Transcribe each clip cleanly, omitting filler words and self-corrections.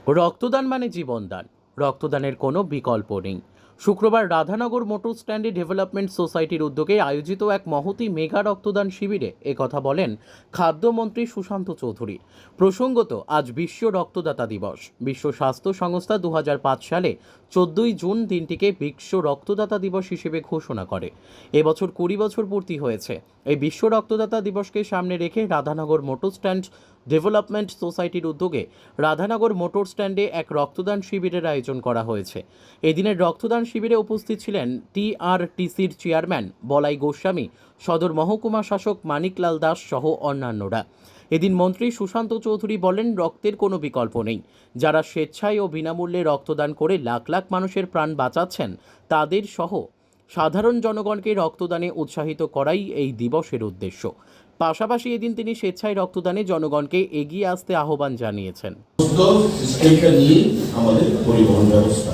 রক্তদান মানে জীবনদান। রক্তদানের কোনো বিকল্প নেই। শুক্রবার রাধানগর মোটর স্ট্যান্ডে ডেভেলপমেন্ট সোসাইটির উদ্যোগে আয়োজিত এক মহতী মেগা রক্তদান শিবিরে একথা বলেন খাদ্যমন্ত্রী সুশান্ত চৌধুরী। প্রসঙ্গত, আজ বিশ্ব রক্তদাতা দিবস। বিশ্ব স্বাস্থ্য সংস্থা 2005 সালে 14ই জুন দিনটিকে বিশ্ব রক্তদাতা দিবস হিসেবে ঘোষণা করে। এবছর 20 বছর পূর্তি হয়েছে। এই বিশ্ব রক্তদাতা দিবসকে সামনে রেখে রাধানগর মোটর স্ট্যান্ড ডেভেলপমেন্ট সোসাইটির উদ্যোগে রাধানগর মোটর স্ট্যান্ডে এক রক্তদান শিবিরের আয়োজন করা হয়েছে। এদিনের রক্তদান শিবিরে উপস্থিত ছিলেন টিআরটিসির চেয়ারম্যান বলাই গোস্বামী, সদর মহকুমা শাসক মানিকলাল দাস সহ অন্যান্যরা। এদিন মন্ত্রী সুশান্ত চৌধুরী বলেন, রক্তের কোনো বিকল্প নেই। যারা স্বেচ্ছায় ও বিনামূল্যে রক্তদান করে লাখ লাখ মানুষের প্রাণ বাঁচাচ্ছেন, তাদের সহ সাধারণ জনগণকে রক্তদানে উৎসাহিত করাই এই দিবসের উদ্দেশ্য। পাশাপাশি এদিন তিনি স্বেচ্ছায় রক্তদানে জনগণকে এগিয়ে আসতে আহ্বান জানিয়েছেন। আমাদের পরিবহন ব্যবস্থা,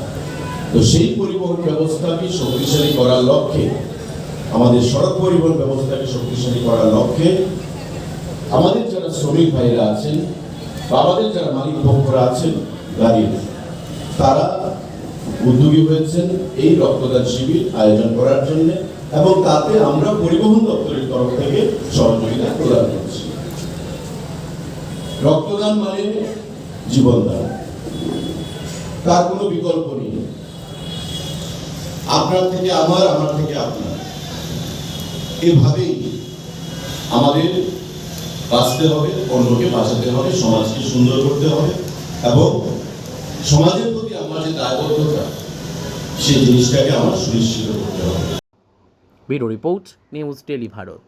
তো সেই পরিবহন ব্যবস্থাকে শক্তিশালী করার লক্ষ্যে, আমাদের সড়ক পরিবহন ব্যবস্থাকে শক্তিশালী করার লক্ষ্যে আমাদের যারা শ্রমিক ভাইরা আছেন বা আমাদের যারা মালিক পক্ষরা আছেন গাড়ির, তারা উদ্যোগী হয়েছেন এই রক্তদান শিবির আয়োজন করার জন্য, এবং তাতে আমরা পরিবহন দপ্তরের তরফ থেকে সহযোগিতা প্রদান করছি। রক্তদান মানে জীবনদান, তার কোনো বিকল্প নেই। আপনার থেকে আমার, আমার থেকে আপনার, এভাবেই আমাদের বাঁচতে হবে, অন্যকে বাঁচাতে হবে, সমাজকে সুন্দর করতে হবে, এবং সমাজের প্রতি আমার যে দায়বদ্ধতা, সেই জিনিসটাকে আমার সুনিশ্চিত করতে হবে। Bureau report, news daily Bharat.